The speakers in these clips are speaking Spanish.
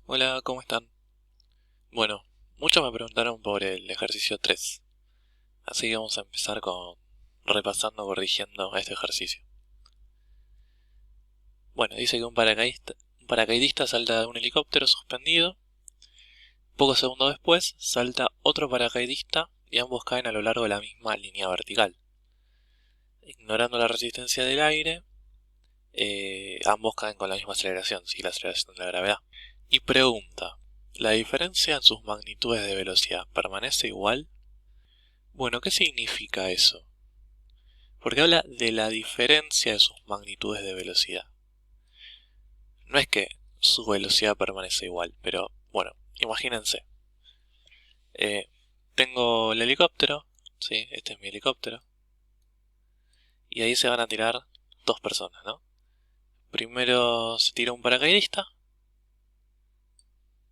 Hola, ¿cómo están? Bueno, muchos me preguntaron por el ejercicio 3, así que vamos a empezar con repasando, corrigiendo este ejercicio. Bueno, dice que un paracaidista salta de un helicóptero suspendido, pocos segundos después salta otro paracaidista y ambos caen a lo largo de la misma línea vertical. Ignorando la resistencia del aire, ambos caen con la misma aceleración, sí, la aceleración de la gravedad. Y pregunta, ¿la diferencia en sus magnitudes de velocidad permanece igual? Bueno, ¿qué significa eso? Porque habla de la diferencia de sus magnitudes de velocidad. No es que su velocidad permanece igual, pero bueno, imagínense. eh, Tengo el helicóptero, ¿sí? Este es mi helicóptero. Y ahí se van a tirar dos personas, ¿no? Primero se tira un paracaidista,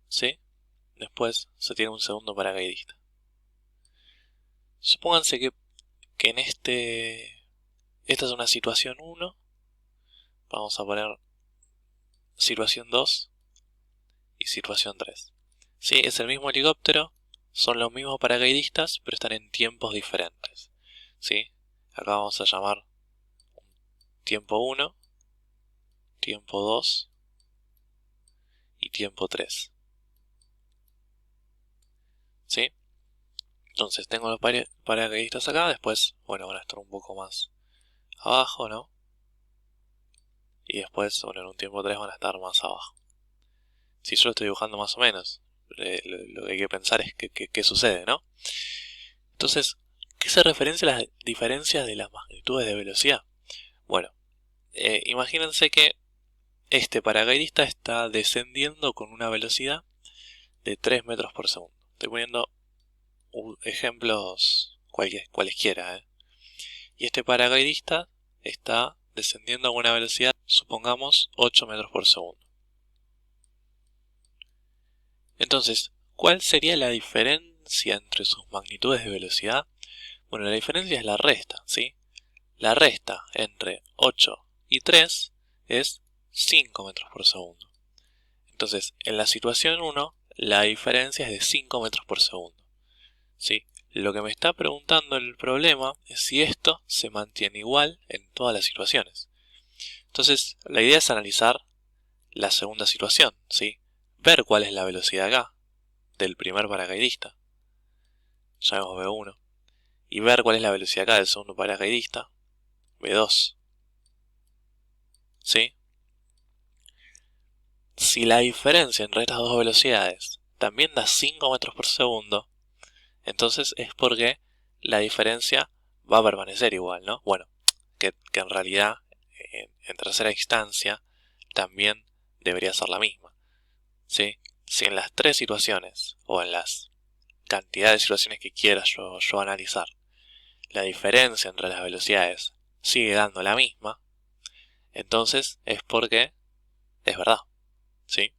¿sí? Después se tira un segundo paracaidista. Supónganse que en esta es una situación uno. Vamos a poner situación 2 y situación 3. Sí, es el mismo helicóptero, son los mismos paracaidistas, pero están en tiempos diferentes. ¿Sí? Acá vamos a llamar tiempo uno, tiempo 2 y tiempo 3. ¿Sí? Entonces tengo los paracaidistas acá, después, bueno, van a estar un poco más abajo, ¿no? Y después, bueno, en un tiempo 3 van a estar más abajo. Si yo lo estoy dibujando más o menos, lo que hay que pensar es qué sucede, ¿no? Entonces, ¿qué se referencia a las diferencias de las magnitudes de velocidad? Bueno, imagínense que este paracaidista está descendiendo con una velocidad de 3 metros por segundo. Estoy poniendo ejemplos cualesquiera. Y este paracaidista está descendiendo con una velocidad, supongamos, 8 metros por segundo. Entonces, ¿cuál sería la diferencia entre sus magnitudes de velocidad? Bueno, la diferencia es la resta, ¿sí? La resta entre 8 y 3 es 5 metros por segundo. Entonces, en la situación 1, la diferencia es de 5 metros por segundo. ¿Sí? Lo que me está preguntando el problema es si esto se mantiene igual en todas las situaciones. Entonces, la idea es analizar la segunda situación, ¿sí? Ver cuál es la velocidad acá del primer paracaidista, llamemos B1, y ver cuál es la velocidad acá del segundo paracaidista, B2, ¿sí? Si la diferencia entre estas dos velocidades también da 5 metros por segundo, entonces es porque la diferencia va a permanecer igual, ¿no? Bueno, que en realidad en tercera instancia también debería ser la misma, ¿sí? Si en las tres situaciones o en las cantidades de situaciones que quiera yo analizar, la diferencia entre las velocidades sigue dando la misma, entonces es porque es verdad, ¿sí?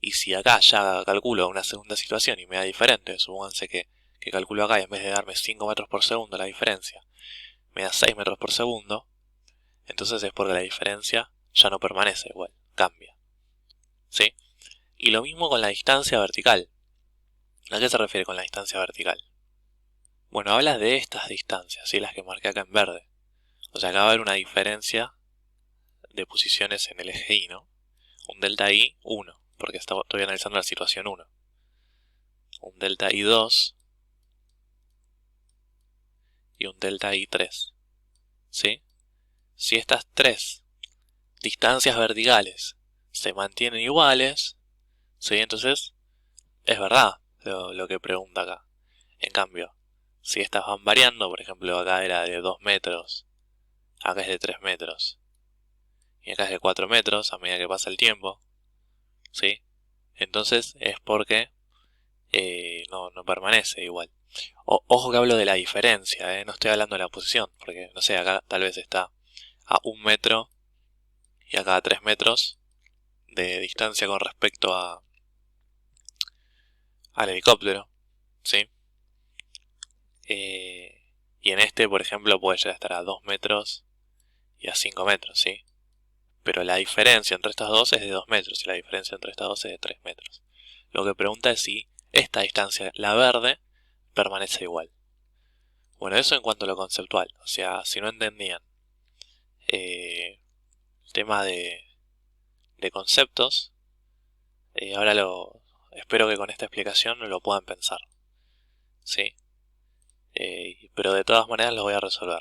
Y si acá ya calculo una segunda situación y me da diferente, supónganse que calculo acá y en vez de darme 5 metros por segundo la diferencia, me da 6 metros por segundo, entonces es porque la diferencia ya no permanece igual, cambia. ¿Sí? Y lo mismo con la distancia vertical. ¿A qué se refiere con la distancia vertical? Bueno, habla de estas distancias, ¿sí? Las que marqué acá en verde. O sea, acá va a haber una diferencia de posiciones en el eje Y, ¿no? Un delta I 1, porque estoy analizando la situación 1. Un delta I 2 y un delta I 3. ¿Sí? Si estas tres distancias verticales se mantienen iguales, ¿sí? Entonces es verdad lo que pregunta acá. En cambio, si estas van variando, por ejemplo acá era de 2 metros, acá es de 3 metros, y acá es de 4 metros a medida que pasa el tiempo, ¿sí? Entonces es porque no permanece igual. Ojo que hablo de la diferencia, no estoy hablando de la posición, porque no sé, acá tal vez está a 1 metro y acá a 3 metros de distancia con respecto al helicóptero, ¿sí? Y en este, por ejemplo, puede llegar a estar a 2 metros y a 5 metros, ¿sí? pero la diferencia entre estas dos es de 2 metros y la diferencia entre estas dos es de 3 metros. Lo que pregunta es si esta distancia, la verde, permanece igual. Bueno, eso en cuanto a lo conceptual. O sea, si no entendían el tema de conceptos, ahora espero que con esta explicación lo puedan pensar. ¿Sí? Pero de todas maneras lo voy a resolver.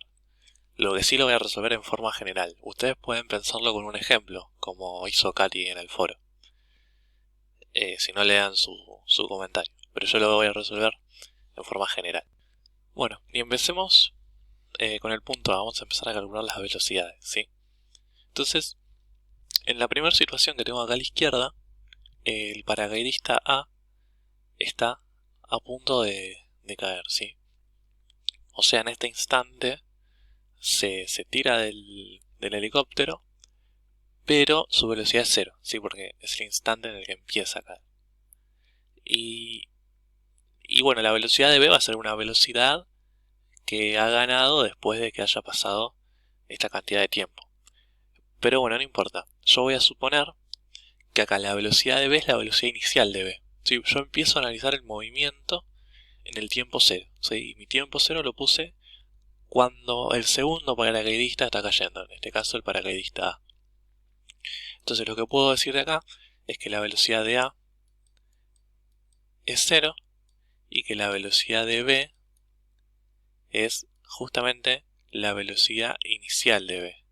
Lo que sí lo voy a resolver en forma general. Ustedes pueden pensarlo con un ejemplo, como hizo Katy en el foro. Si no lean su comentario. Pero yo lo voy a resolver en forma general. Bueno, y empecemos con el punto A. Vamos a empezar a calcular las velocidades, ¿sí? Entonces, en la primera situación que tengo acá a la izquierda, el paracaidista A está a punto de caer, ¿sí? O sea, en este instante se tira del helicóptero, pero su velocidad es 0, ¿sí? Porque es el instante en el que empieza a caer. Y bueno, la velocidad de B va a ser una velocidad que ha ganado después de que haya pasado esta cantidad de tiempo. Pero bueno, no importa. Yo voy a suponer que acá la velocidad de B es la velocidad inicial de B. ¿Sí? Yo empiezo a analizar el movimiento en el tiempo 0. ¿Sí? Y mi tiempo 0 lo puse cuando el segundo paracaidista está cayendo. En este caso el paracaidista A. Entonces lo que puedo decir de acá es que la velocidad de A es 0 y que la velocidad de B es justamente la velocidad inicial de B.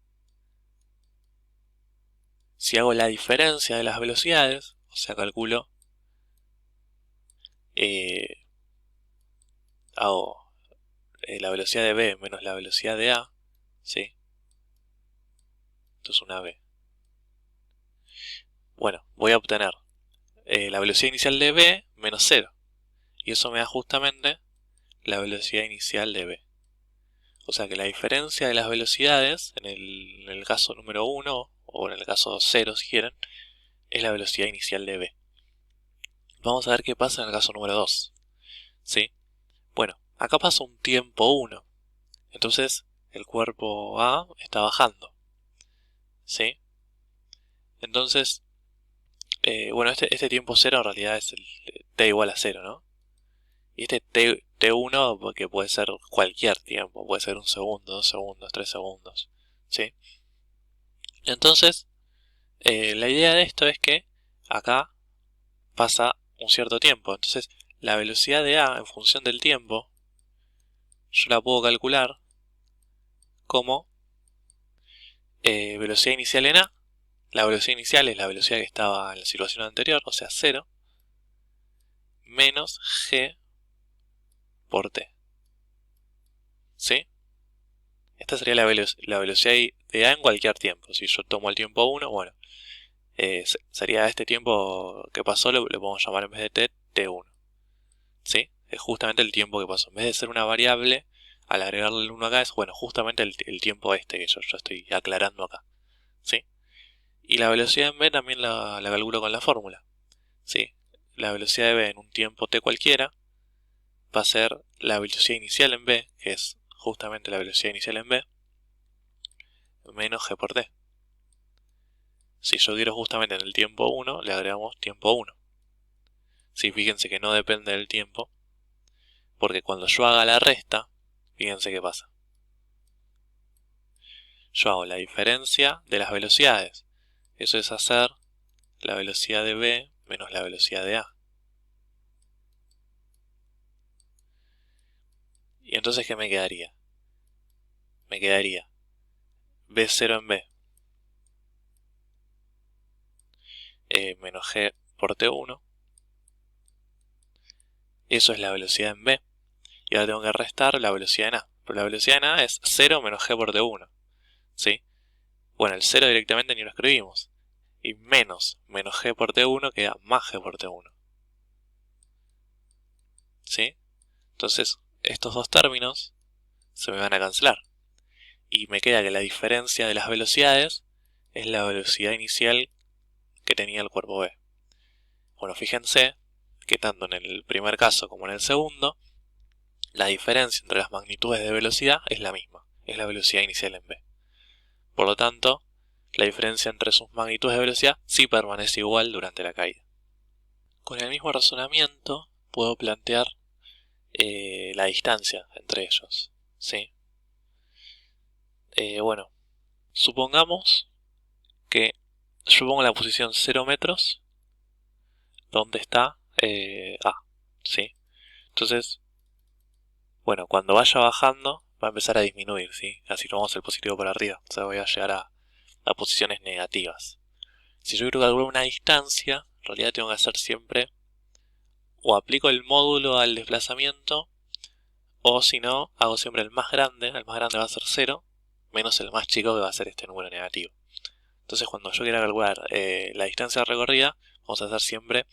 Si hago la diferencia de las velocidades, o sea, calculo, hago la velocidad de B menos la velocidad de A, ¿sí? Esto es una B. Bueno, voy a obtener la velocidad inicial de B menos 0. Y eso me da justamente la velocidad inicial de B. O sea que la diferencia de las velocidades, en el caso número 1, o en el caso 0 si quieren, es la velocidad inicial de B. Vamos a ver qué pasa en el caso número 2. ¿Sí? Bueno, acá pasa un tiempo 1. Entonces el cuerpo A está bajando. ¿Sí? Entonces, bueno, este tiempo 0 en realidad es el t igual a 0, ¿no? Y este t1 que puede ser cualquier tiempo, puede ser 1 segundo, 2 segundos, 3 segundos, ¿sí? Entonces, la idea de esto es que acá pasa un cierto tiempo. Entonces, la velocidad de A en función del tiempo, yo la puedo calcular como velocidad inicial en A. La velocidad inicial es la velocidad que estaba en la situación anterior, o sea 0, menos G por T. ¿Sí? Esta sería la velocidad de A en cualquier tiempo. Si yo tomo el tiempo 1, bueno, sería este tiempo que pasó, le podemos llamar en vez de T, T1. ¿Sí? Es justamente el tiempo que pasó. En vez de ser una variable, al agregarle el 1 acá es, bueno, justamente el tiempo este que yo estoy aclarando acá. ¿Sí? Y la velocidad en B también la calculo con la fórmula. ¿Sí? La velocidad de B en un tiempo t cualquiera va a ser la velocidad inicial en B, que es justamente la velocidad inicial en B, menos g por t. Si yo quiero justamente en el tiempo 1, le agregamos tiempo 1. Sí, fíjense que no depende del tiempo, porque cuando yo haga la resta, fíjense qué pasa. Yo hago la diferencia de las velocidades. Eso es hacer la velocidad de B menos la velocidad de A. Y entonces, ¿qué me quedaría? Me quedaría B0 en B menos G por T1. Eso es la velocidad en B. Y ahora tengo que restar la velocidad en A. Pero la velocidad en A es 0 menos G por T1. ¿Sí? Bueno, el 0 directamente ni lo escribimos. Y menos G por T1 queda más G por T1. ¿Sí? Entonces, estos dos términos se me van a cancelar. Y me queda que la diferencia de las velocidades es la velocidad inicial que tenía el cuerpo B. Bueno, fíjense que tanto en el primer caso como en el segundo, la diferencia entre las magnitudes de velocidad es la misma, es la velocidad inicial en B. Por lo tanto, la diferencia entre sus magnitudes de velocidad sí permanece igual durante la caída. Con el mismo razonamiento puedo plantear la distancia entre ellos, ¿sí? Bueno, supongamos que yo pongo la posición 0 metros donde está A, ¿sí? Entonces, bueno, cuando vaya bajando va a empezar a disminuir, ¿sí? Así tomamos el positivo para arriba, o sea, voy a llegar a posiciones negativas. Si yo quiero calcular una distancia, en realidad tengo que hacer siempre, o aplico el módulo al desplazamiento, o si no, hago siempre el más grande va a ser 0, menos el más chico que va a ser este número negativo. Entonces cuando yo quiera calcular la distancia recorrida, vamos a hacer siempre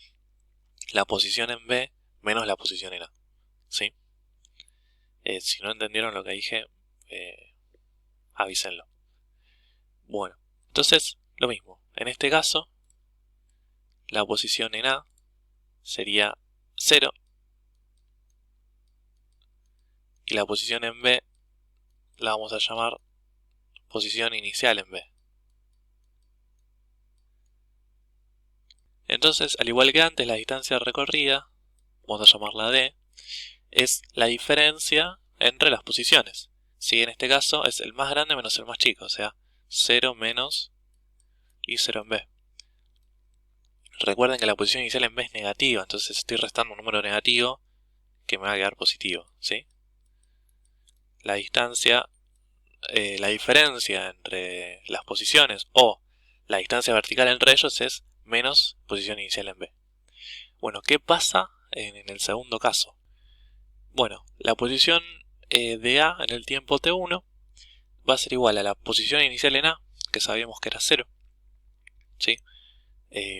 la posición en B menos la posición en A, ¿sí? Si no entendieron lo que dije, avísenlo. Bueno, entonces lo mismo. En este caso, la posición en A sería 0 y la posición en B la vamos a llamar posición inicial en B. Entonces, al igual que antes, la distancia recorrida, vamos a llamarla D, es la diferencia entre las posiciones. Si en este caso es el más grande menos el más chico, o sea, 0 menos y 0 en B. Recuerden que la posición inicial en B es negativa, entonces estoy restando un número negativo que me va a quedar positivo, ¿sí? La distancia, la diferencia entre las posiciones o la distancia vertical entre ellos es menos posición inicial en B. Bueno, ¿qué pasa en el segundo caso? Bueno, la posición de A en el tiempo t1 va a ser igual a la posición inicial en A, que sabíamos que era 0, ¿sí?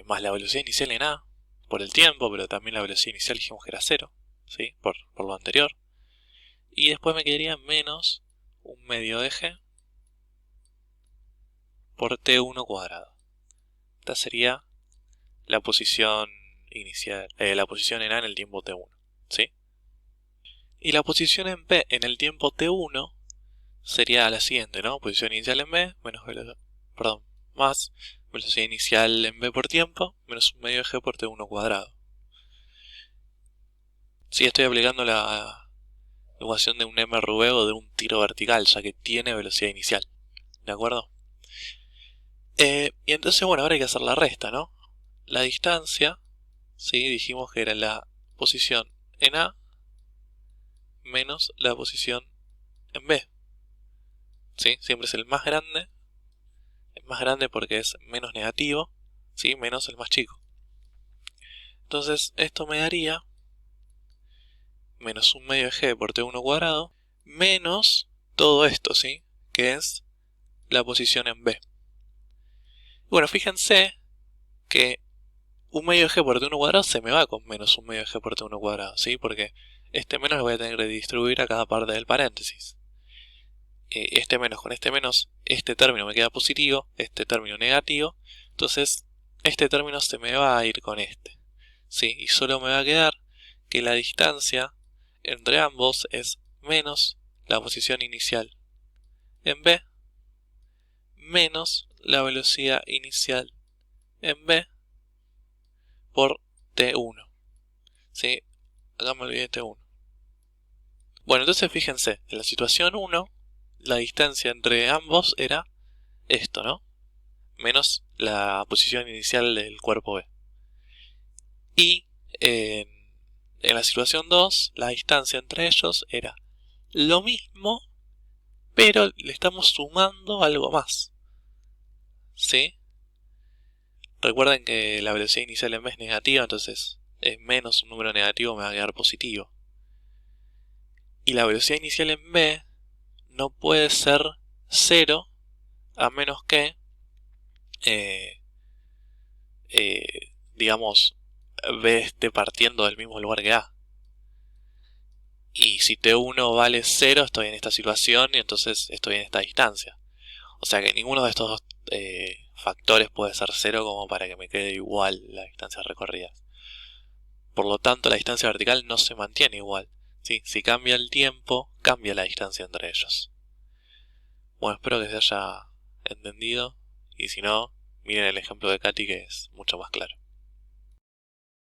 Más la velocidad inicial en A por el tiempo, pero también la velocidad inicial dijimos que era 0, ¿sí? Por lo anterior. Y después me quedaría menos un medio eje por t1 cuadrado. Esta sería la posición inicial, la posición en A en el tiempo t1, ¿sí? Y la posición en B en el tiempo t1 sería la siguiente, ¿no? Posición inicial en B más velocidad inicial en B por tiempo menos un medio eje por t1 cuadrado. Sí, estoy aplicando la ecuación de un MRV o de un tiro vertical, ya que tiene velocidad inicial, ¿de acuerdo? Y entonces, bueno, ahora hay que hacer la resta, ¿no? La distancia, sí, dijimos que era la posición en A menos la posición en B, ¿sí? Siempre es el más grande porque es menos negativo, ¿sí? Menos el más chico. Entonces, esto me daría menos un medio eje por t1 cuadrado menos todo esto, ¿sí? Que es la posición en B. Bueno, fíjense que un medio eje por t1 cuadrado se me va con menos un medio eje por t1 cuadrado, ¿sí? Porque este menos lo voy a tener que distribuir a cada parte del paréntesis. Este menos con este menos, este término me queda positivo, este término negativo, entonces este término se me va a ir con este, ¿sí? Y solo me va a quedar que la distancia entre ambos es menos la posición inicial en B menos la velocidad inicial en B por T1, ¿sí? Acá me olvidé T1. Bueno, entonces fíjense, en la situación 1, la distancia entre ambos era esto, ¿no? Menos la posición inicial del cuerpo B. Y en la situación 2, la distancia entre ellos era lo mismo, pero le estamos sumando algo más, ¿sí? Recuerden que la velocidad inicial en B es negativa, entonces es menos un número negativo me va a quedar positivo. Y la velocidad inicial en B no puede ser 0 a menos que, digamos, B esté partiendo del mismo lugar que A. Y si T1 vale 0, estoy en esta situación y entonces estoy en esta distancia. O sea que ninguno de estos dos factores puede ser 0 como para que me quede igual la distancia recorrida. Por lo tanto, la distancia vertical no se mantiene igual, ¿sí? Si cambia el tiempo, cambia la distancia entre ellos. Bueno, espero que se haya entendido y si no, miren el ejemplo de Katy que es mucho más claro.